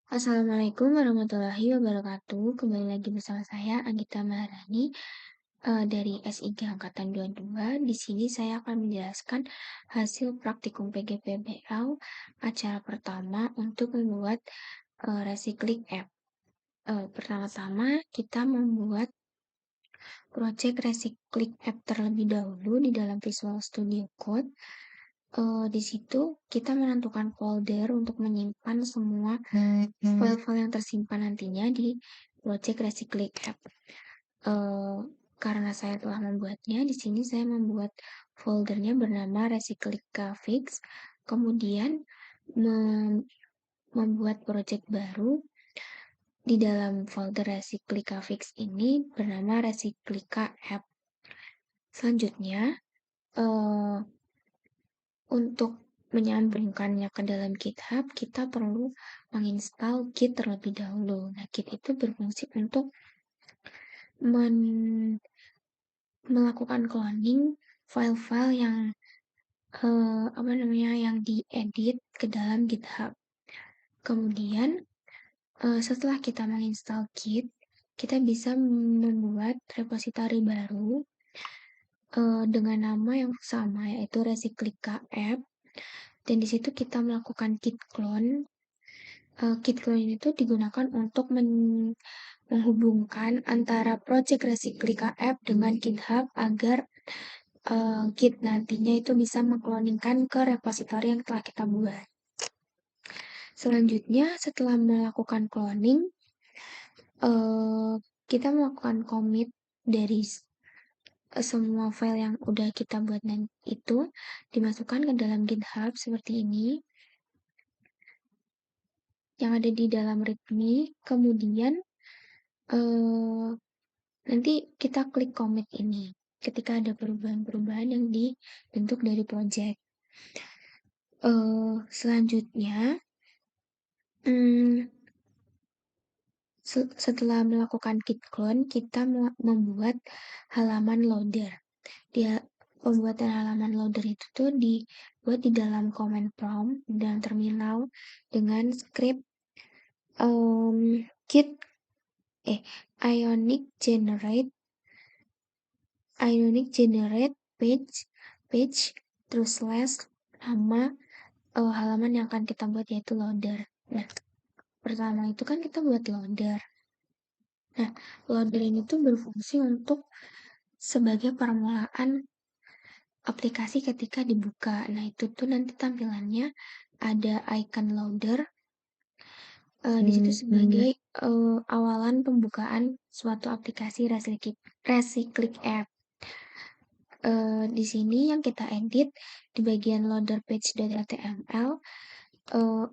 Assalamualaikum warahmatullahi wabarakatuh. Kembali lagi bersama saya Anggita Maharani dari S3 Angkatan 22. Di sini saya akan menjelaskan hasil praktikum PGPBL acara pertama untuk membuat Recycling App. Pertama-tama kita membuat project Recycling App terlebih dahulu di dalam Visual Studio Code. Di situ kita menentukan folder untuk menyimpan semua file-file yang tersimpan nantinya di project Recycling App. Karena saya telah membuatnya, di sini saya membuat foldernya bernama Recycling-Fix, kemudian membuat project baru di dalam folder Recycling-Fix ini bernama Recycling App. Selanjutnya, untuk menyambungkannya ke dalam GitHub, kita perlu menginstal Git terlebih dahulu. Nah, Git itu berfungsi untuk melakukan cloning file-file yang yang diedit ke dalam GitHub. Kemudian setelah kita menginstal Git, kita bisa membuat repository baru dengan nama yang sama, yaitu Recycling App. Dan di situ kita melakukan git clone. Git clone itu digunakan untuk menghubungkan antara project Recycling App dengan GitHub agar Git nantinya itu bisa mengkloningkan ke repository yang telah kita buat. Selanjutnya, setelah melakukan cloning, kita melakukan commit dari semua file yang udah kita buat itu dimasukkan ke dalam GitHub seperti ini yang ada di dalam README. Kemudian nanti kita klik commit ini ketika ada perubahan-perubahan yang dibentuk dari project. Selanjutnya, setelah melakukan git clone, kita membuat halaman loader. Pembuatan halaman loader itu tuh dibuat di dalam command prompt dan terminal dengan script git ionic generate page terus slash nama halaman yang akan kita buat, yaitu loader. Nah, pertama itu kan kita buat loader. Nah, loader ini tuh berfungsi untuk sebagai permulaan aplikasi ketika dibuka. Nah, itu tuh nanti tampilannya ada icon loader. Di situ sebagai awalan pembukaan suatu aplikasi Recycling App. Di sini yang kita edit di bagian loader page.html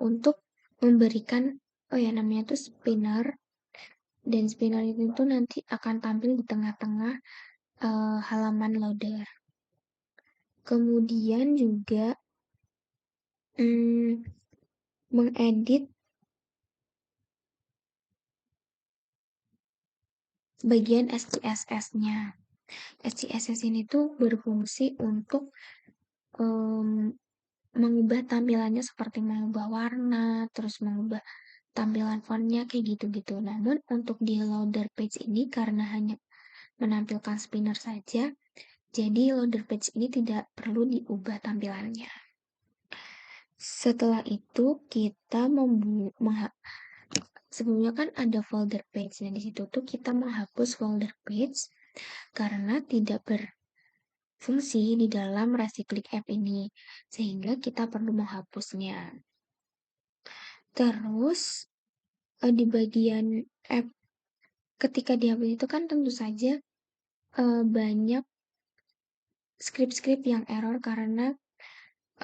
untuk memberikan namanya tuh spinner, dan spinner itu tuh nanti akan tampil di tengah-tengah halaman loader. Kemudian juga mengedit bagian SCSS-nya. SCSS ini tuh berfungsi untuk mengubah tampilannya, seperti mengubah warna, terus mengubah tampilan fontnya kayak gitu-gitu. Namun untuk di loader page ini karena hanya menampilkan spinner saja, jadi loader page ini tidak perlu diubah tampilannya. Setelah itu kita sebelumnya kan ada folder page. Nah, di situ tuh kita menghapus folder page karena tidak berfungsi di dalam Recycling App ini, sehingga kita perlu menghapusnya. Terus di bagian app, ketika dihapus itu kan tentu saja banyak script-script yang error karena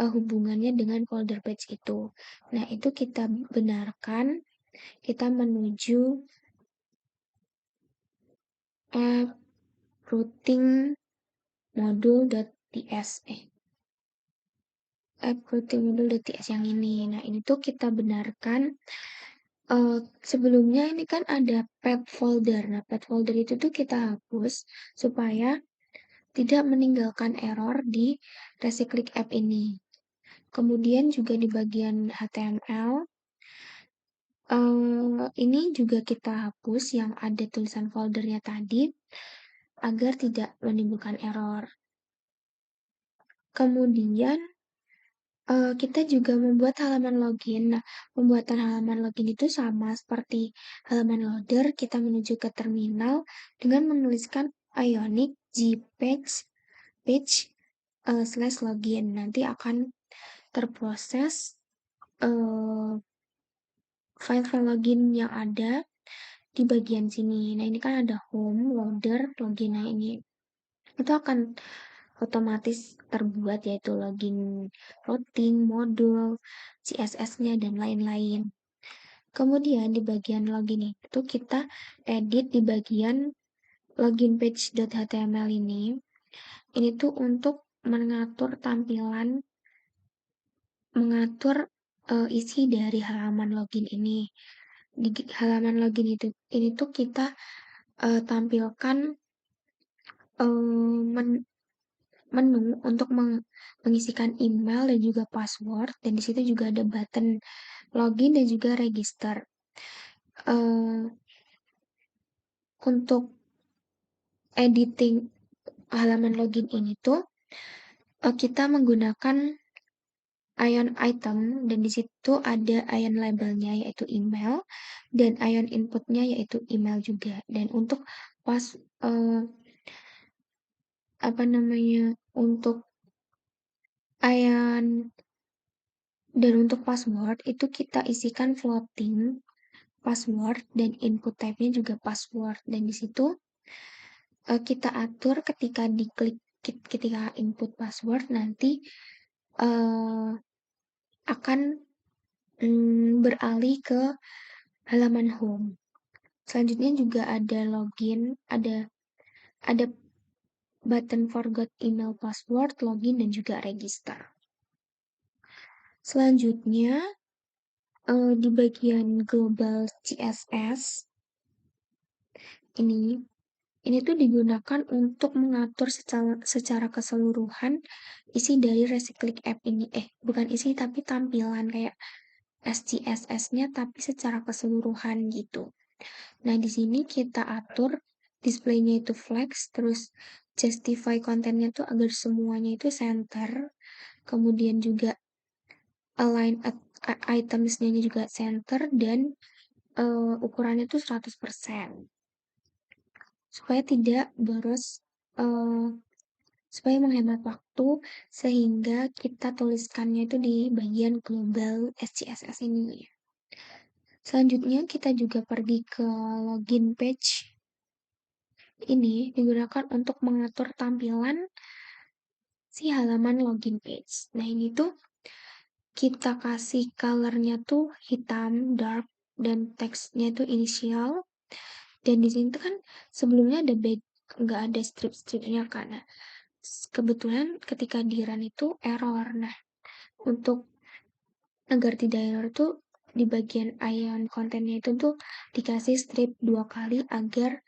hubungannya dengan folder page itu. Nah, itu kita benarkan, kita menuju app routing module.ts app routing module.ts yang ini. Nah, ini tuh kita benarkan. Sebelumnya ini kan ada pet folder. Nah, pet folder itu tuh kita hapus supaya tidak meninggalkan error di Recycling App ini. Kemudian juga di bagian HTML, Ini juga kita hapus yang ada tulisan foldernya tadi agar tidak menimbulkan error. Kemudian kita juga membuat halaman login. Nah, pembuatan halaman login itu sama seperti halaman loader, kita menuju ke terminal dengan menuliskan Ionic Gpage page slash login. Nanti akan terproses file-file login yang ada di bagian sini. Nah, ini kan ada home, loader, login. Nah, ini itu akan otomatis terbuat yaitu login routing, modul, CSS-nya, dan lain-lain. Kemudian di bagian login itu kita edit di bagian login page.html ini. Ini tuh untuk mengatur tampilan, mengatur isi dari halaman login ini. Di halaman login ini tuh kita tampilkan menu untuk mengisikan email dan juga password, dan di situ juga ada button login dan juga register. Untuk editing halaman login ini tuh kita menggunakan ion item, dan di situ ada ion labelnya yaitu email dan ion inputnya yaitu email juga. Dan untuk pas untuk ion dan untuk password itu kita isikan floating password dan input type-nya juga password, dan di situ kita atur ketika diklik ketika input password nanti akan beralih ke halaman home. Selanjutnya juga ada login, ada button forgot email password, login, dan juga register. Selanjutnya di bagian global CSS ini tuh digunakan untuk mengatur secara keseluruhan isi dari ResiClick app ini. Bukan isi tapi tampilan kayak SCSS-nya tapi secara keseluruhan gitu. Nah, di sini kita atur display-nya itu flex, terus justify kontennya tuh agar semuanya itu center, kemudian juga align items-nya juga center, dan ukurannya tuh 100%. Supaya tidak boros, supaya menghemat waktu, sehingga kita tuliskannya itu di bagian global SCSS ini. Selanjutnya kita juga pergi ke login page. Ini digunakan untuk mengatur tampilan si halaman login page. Nah, ini tuh kita kasih colornya tuh hitam, dark, dan teksnya tuh inisial. Dan di sini tuh kan sebelumnya ada nggak ada strip-stripnya kan. Nah, kebetulan ketika di run itu error. Nah, untuk agar tidak error tuh di bagian ion kontennya itu tuh dikasih strip 2 kali agar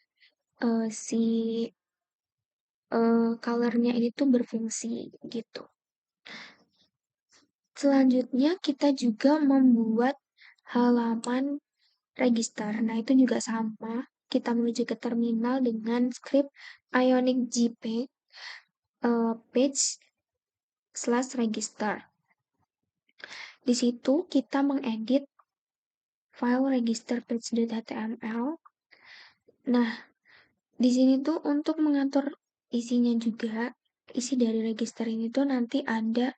si colornya ini tuh berfungsi gitu. Selanjutnya kita juga membuat halaman register. Nah, itu juga sama. Kita menuju ke terminal dengan script Ionic JPEG page slash register. Di situ kita mengedit file register page.html. Nah, di sini tuh untuk mengatur isinya juga, isi dari register ini tuh nanti ada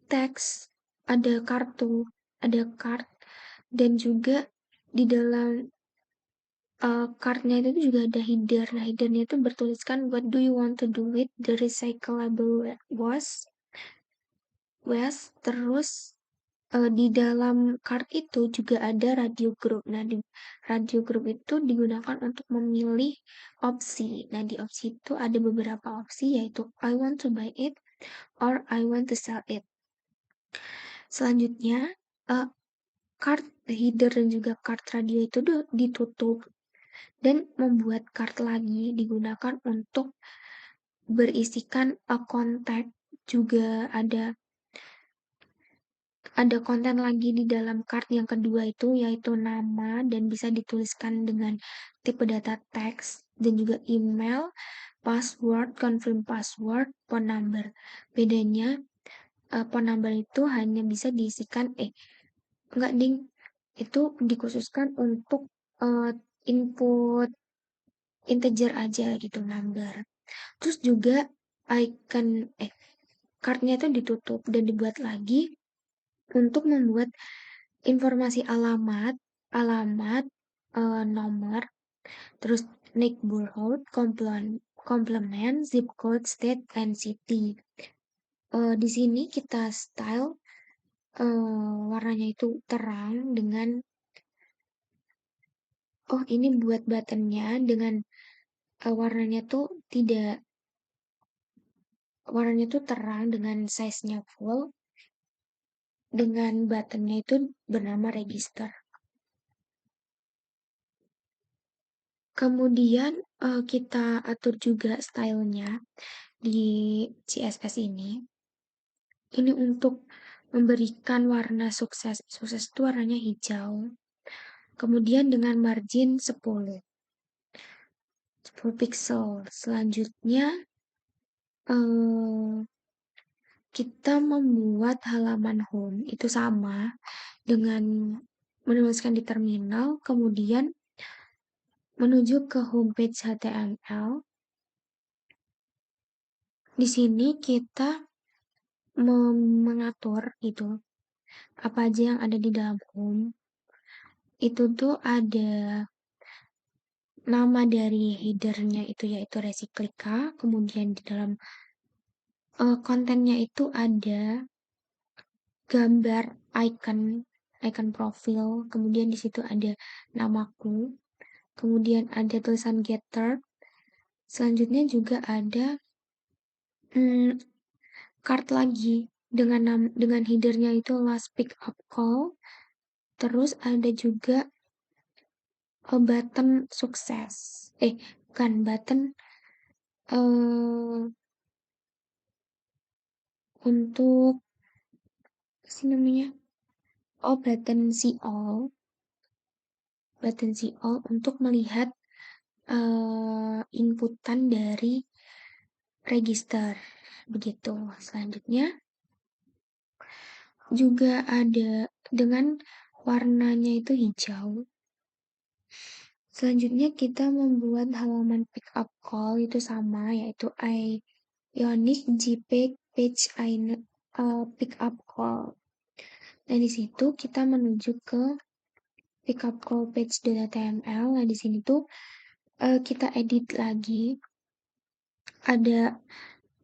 teks, ada kartu, ada card, dan juga di dalam cardnya itu juga ada header. Nah, headernya itu bertuliskan what do you want to do with the recyclable waste. Terus di dalam card itu juga ada radio group. Nah, di radio group itu digunakan untuk memilih opsi. Nah, di opsi itu ada beberapa opsi, yaitu I want to buy it or I want to sell it. Selanjutnya, card header dan juga card radio itu ditutup dan membuat card lagi digunakan untuk berisikan contact, juga ada ada konten lagi di dalam card yang kedua itu, yaitu nama dan bisa dituliskan dengan tipe data teks dan juga email, password, confirm password, phone number. Bedanya, phone number itu hanya bisa diisikan enggak ding, itu dikhususkan untuk input integer aja gitu, number. Terus juga icon cardnya itu ditutup dan dibuat lagi untuk membuat informasi alamat, nomor, terus neighborhood, complement, zip code, state, and city. Di sini kita style warnanya itu terang dengan ini buat buttonnya dengan warnanya tuh terang dengan size-nya full dengan buttonnya itu bernama register. Kemudian kita atur juga stylenya di CSS ini. Ini untuk memberikan warna sukses. Sukses itu warnanya hijau. Kemudian dengan margin 10 pixel. Selanjutnya kita membuat halaman home itu sama dengan menuliskan di terminal, kemudian menuju ke homepage HTML. Di sini kita mengatur itu apa aja yang ada di dalam home. Itu tuh ada nama dari headernya itu yaitu Resiklika, kemudian di dalam kontennya itu ada gambar icon profil, kemudian di situ ada namaku, kemudian ada tulisan getter, selanjutnya juga ada card lagi dengan headernya itu last pick up call, terus ada juga button sukses, bukan button untuk apa sih namanya? Button see all untuk melihat inputan dari register. Begitu. Selanjutnya juga ada dengan warnanya itu hijau. Selanjutnya kita membuat halaman pick up call itu sama, yaitu Ionic JPEG page pick up call. Nah, di situ kita menuju ke pick up call page.html. Nah, di sini tuh kita edit lagi. Ada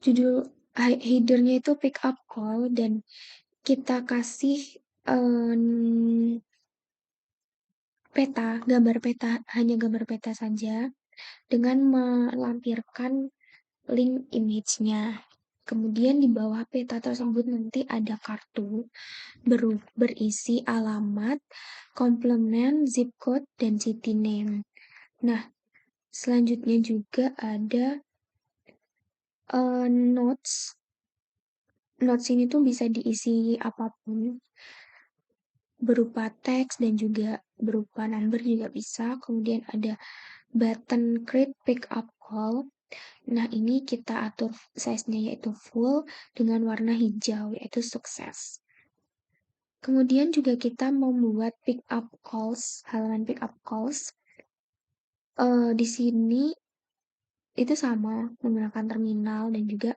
judul headernya itu pick up call dan kita kasih hanya gambar peta saja dengan melampirkan link image-nya. Kemudian di bawah peta tersebut nanti ada kartu berisi alamat, komplement, zip code, dan city name. Nah, selanjutnya juga ada notes. Notes ini tuh bisa diisi apapun, berupa teks dan juga berupa number juga bisa. Kemudian ada button create pick up call. Nah, ini kita atur size-nya yaitu full dengan warna hijau yaitu sukses. Kemudian juga kita membuat pick up calls, halaman pick up calls. Di sini itu sama menggunakan terminal dan juga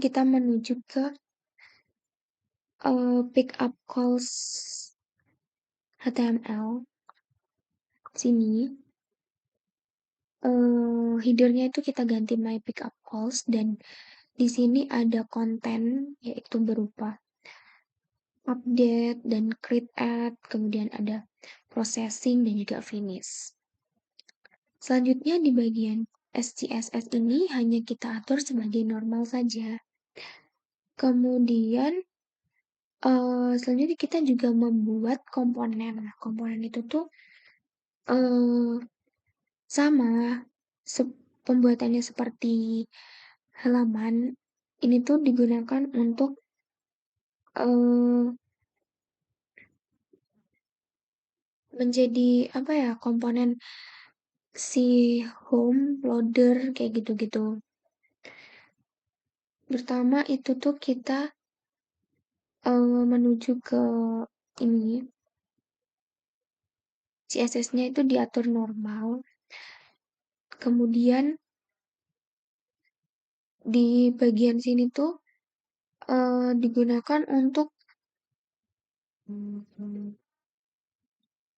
kita menuju ke pick up calls HTML sini. Headernya itu kita ganti my pick up calls dan di sini ada konten yaitu berupa update dan create add, kemudian ada processing dan juga finish. Selanjutnya di bagian SCSS ini hanya kita atur sebagai normal saja. Kemudian selanjutnya kita juga membuat komponen. Nah, komponen itu tuh sama pembuatannya seperti halaman. Ini tuh digunakan untuk menjadi apa ya, komponen si home loader kayak gitu-gitu. Pertama itu tuh kita menuju ke ini, CSS-nya itu diatur normal. Kemudian di bagian sini tuh digunakan untuk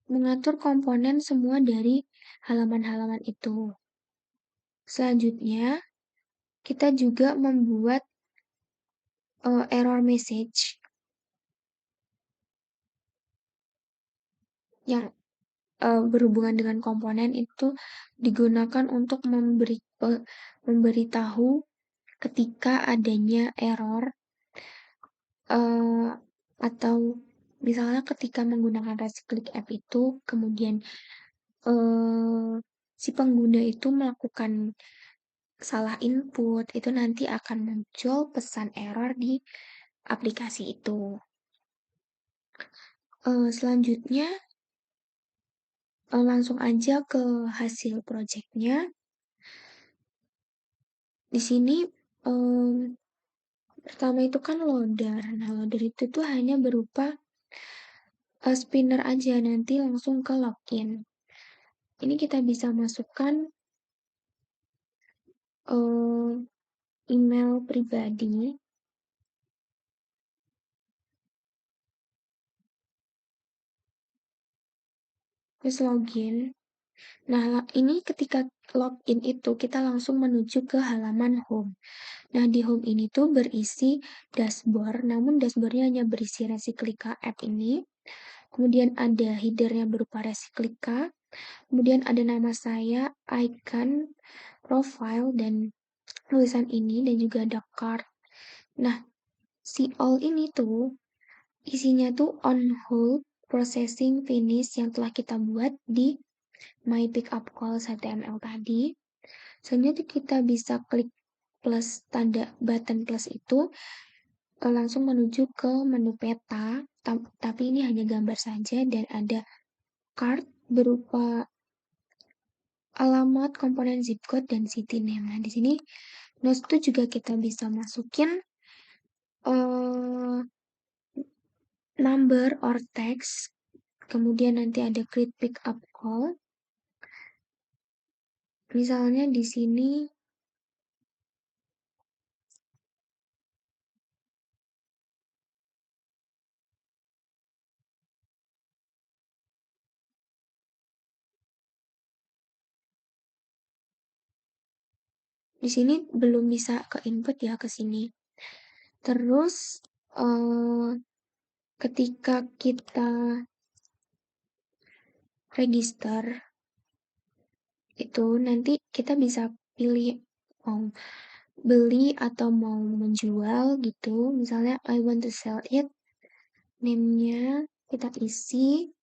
mengatur komponen semua dari halaman-halaman itu. Selanjutnya, kita juga membuat error message yang berhubungan dengan komponen itu digunakan untuk memberitahu ketika adanya error eh, atau misalnya ketika menggunakan right-click app itu kemudian eh, si pengguna itu melakukan salah input itu nanti akan muncul pesan error di aplikasi itu. Selanjutnya langsung aja ke hasil projectnya. Di sini em, pertama itu kan loader. Nah, loader itu tuh hanya berupa spinner aja, nanti langsung ke login. Ini kita bisa masukkan email pribadi, terus login. Nah, ini ketika login itu kita langsung menuju ke halaman home. Nah, di home ini tuh berisi dashboard, namun dashboardnya hanya berisi Resiklika app ini. Kemudian ada headernya berupa Resiklika. Kemudian ada nama saya, icon, profile, dan tulisan ini, dan juga ada card. Nah, si all ini tuh isinya tuh on hold, processing, finish yang telah kita buat di My Pickup Call HTML tadi. Selanjutnya kita bisa klik plus tanda button plus itu langsung menuju ke menu peta, tapi ini hanya gambar saja dan ada card berupa alamat, komponen zip code dan city name. Nah, di sini notes itu juga kita bisa masukin uh, number or text. Kemudian nanti ada create pick up call. Misalnya di sini belum bisa ke input ya ke sini. Terus ketika kita register itu nanti kita bisa pilih mau beli atau mau menjual gitu. Misalnya I want to sell it, name-nya kita isi.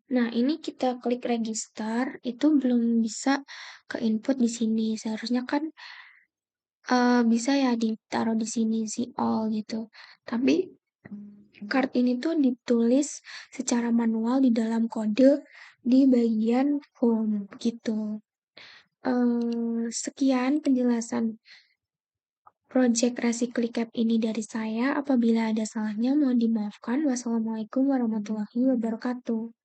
Nah, ini kita klik register, itu belum bisa ke input di sini. Seharusnya kan bisa ya ditaruh di sini si all gitu. Tapi card ini tuh ditulis secara manual di dalam kode di bagian home gitu. Sekian penjelasan project Recyclicap ini dari saya. Apabila ada salahnya mohon dimaafkan. Wassalamualaikum warahmatullahi wabarakatuh.